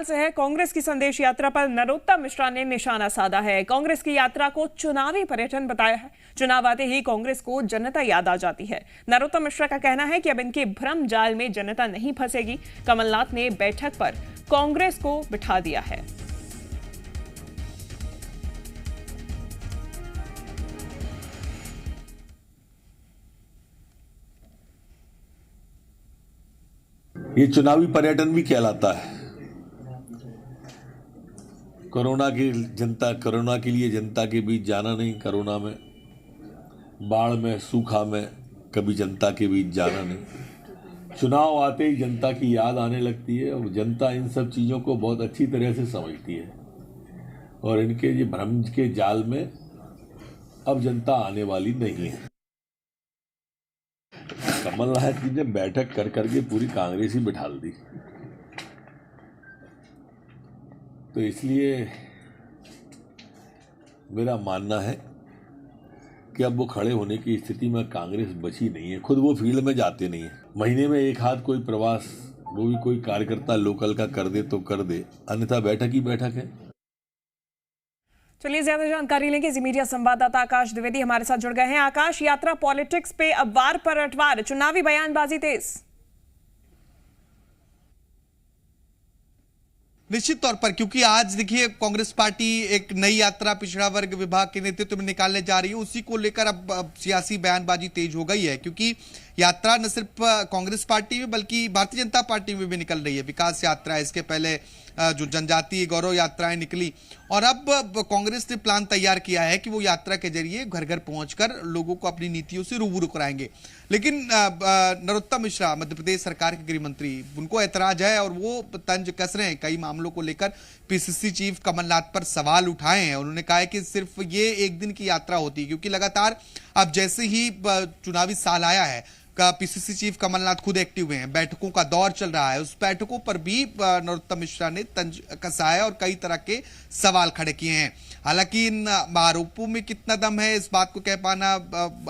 से है कांग्रेस की संदेश यात्रा पर नरोत्तम मिश्रा ने निशाना साधा है। कांग्रेस की यात्रा को चुनावी पर्यटन बताया है। चुनाव आते ही कांग्रेस को जनता याद आ जाती है। नरोत्तम मिश्रा का कहना है कि अब इनके भ्रम जाल में जनता नहीं फंसेगी। कमलनाथ ने बैठक पर कांग्रेस को बिठा दिया है। ये चुनावी पर्यटन भी कहलाता है। कोरोना के लिए जनता के बीच जाना नहीं, कोरोना में, बाढ़ में, सूखा में कभी जनता के बीच जाना नहीं। चुनाव आते ही जनता की याद आने लगती है और जनता इन सब चीज़ों को बहुत अच्छी तरह से समझती है और इनके ये भ्रम के जाल में अब जनता आने वाली नहीं है। कमलनाथ जी ने बैठक कर करके पूरी कांग्रेस ही बिठा दी, तो इसलिए मेरा मानना है कि अब वो खड़े होने की स्थिति में कांग्रेस बची नहीं है। खुद वो फील्ड में जाते नहीं है। महीने में एक हाथ कोई प्रवास, वो भी कोई कार्यकर्ता लोकल का कर दे तो कर दे, अन्यथा बैठक ही बैठक है। चलिए ज्यादा जानकारी लेंगे। जी मीडिया संवाददाता आकाश द्विवेदी हमारे साथ जुड़ गए हैं। आकाश, यात्रा पॉलिटिक्स पे अब वार पर अटवार, चुनावी बयानबाजी तेज। निश्चित तौर पर, क्योंकि आज देखिए कांग्रेस पार्टी एक नई यात्रा पिछड़ा वर्ग विभाग के नेतृत्व में निकालने जा रही है। उसी को लेकर अब सियासी बयानबाजी तेज हो गई है, क्योंकि यात्रा न सिर्फ कांग्रेस पार्टी में बल्कि भारतीय जनता पार्टी में भी निकल रही है। विकास यात्रा, इसके पहले जो जनजातीय गौरव यात्राएं निकली, और अब कांग्रेस ने प्लान तैयार किया है कि वो यात्रा के जरिए घर घर पहुंचकर लोगों को अपनी नीतियों से रूबरू कराएंगे। लेकिन नरोत्तम मिश्रा, मध्य प्रदेश सरकार के गृह मंत्री, उनको ऐतराज है और वो तंज कस रहे हैं। कई मामलों को लेकर पीसीसी चीफ कमलनाथ पर सवाल उठाए हैं। उन्होंने कहा है कि सिर्फ ये एक दिन की यात्रा होती है, क्योंकि लगातार अब जैसे ही चुनावी साल आया है, का पीसीसी चीफ कमलनाथ खुद एक्टिव हैं, बैठकों का दौर चल रहा है। उस बैठकों पर भी नरोत्तम मिश्रा ने तंज कसा है और कई तरह के सवाल खड़े किए हैं। हालांकि इन आरोपों में कितना दम है, इस बात को कह पाना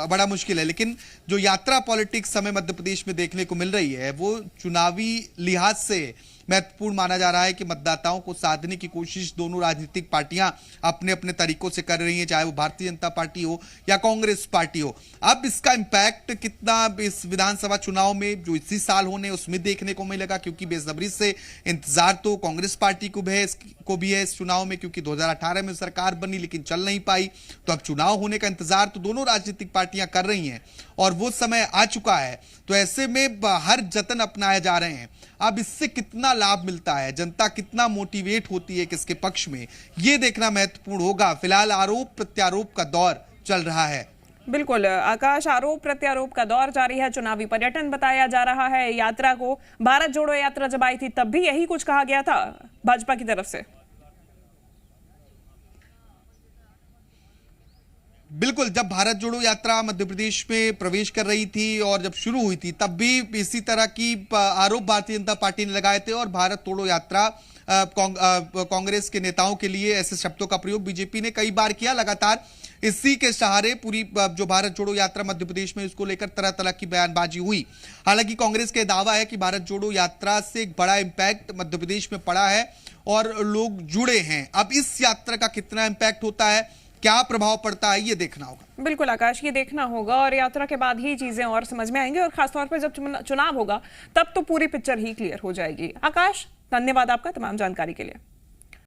बड़ा मुश्किल है। लेकिन जो यात्रा पॉलिटिक्स हमें मध्य प्रदेश में देखने को मिल रही है, वो चुनावी लिहाज से महत्वपूर्ण माना जा रहा है कि मतदाताओं को साधने की कोशिश दोनों राजनीतिक पार्टियां अपने अपने तरीकों से कर रही हैं, चाहे वो भारतीय जनता पार्टी हो या कांग्रेस पार्टी हो। अब इसका इंपैक्ट कितना इस विधानसभा चुनाव में जो इसी साल होने उसमें देखने को मिलेगा, क्योंकि बेसब्री से इंतजार तो कांग्रेस पार्टी को भी है इस चुनाव में, क्योंकि 2018 में सरकार बनी लेकिन चल नहीं पाई। तो अब चुनाव होने का इंतजार तो दोनों राजनीतिक पार्टियां कर रही हैं और वो समय आ चुका है। तो ऐसे में हर जतन अपनाए जा रहे हैं। अब इससे कितना लाभ मिलता है, जनता कितना मोटिवेट होती है किसके पक्ष में, ये देखना महत्वपूर्ण होगा। फिलहाल आरोप प्रत्यारोप का दौर चल रहा है। बिल्कुल आकाश, आरोप प्रत्यारोप का दौर जारी है। चुनावी पर्यटन बताया जा रहा है। यात्रा को, भारत जोड़ो यात्रा जब आई थी तब भी यही कुछ कहा गया था भाजपा की तरफ से। बिल्कुल, जब भारत जोड़ो यात्रा मध्य प्रदेश में प्रवेश कर रही थी और जब शुरू हुई थी, तब भी इसी तरह की आरोप भारतीय जनता पार्टी ने लगाए थे और भारत जोड़ो यात्रा कांग्रेस के नेताओं के लिए ऐसे शब्दों का प्रयोग बीजेपी ने कई बार किया। लगातार इसी के सहारे पूरी जो भारत जोड़ो यात्रा मध्य प्रदेश में, इसको लेकर तरह तरह की बयानबाजी हुई। हालांकि कांग्रेस का दावा है कि भारत जोड़ो यात्रा से एक बड़ा इंपैक्ट मध्य प्रदेश में पड़ा है और लोग जुड़े हैं। अब इस यात्रा का कितना इंपैक्ट होता है, क्या प्रभाव पड़ता है, ये देखना होगा। बिल्कुल आकाश, ये देखना होगा और यात्रा के बाद ही चीजें और समझ में आएंगी और खासतौर पर जब चुनाव होगा तब तो पूरी पिक्चर ही क्लियर हो जाएगी। आकाश, धन्यवाद आपका तमाम जानकारी के लिए।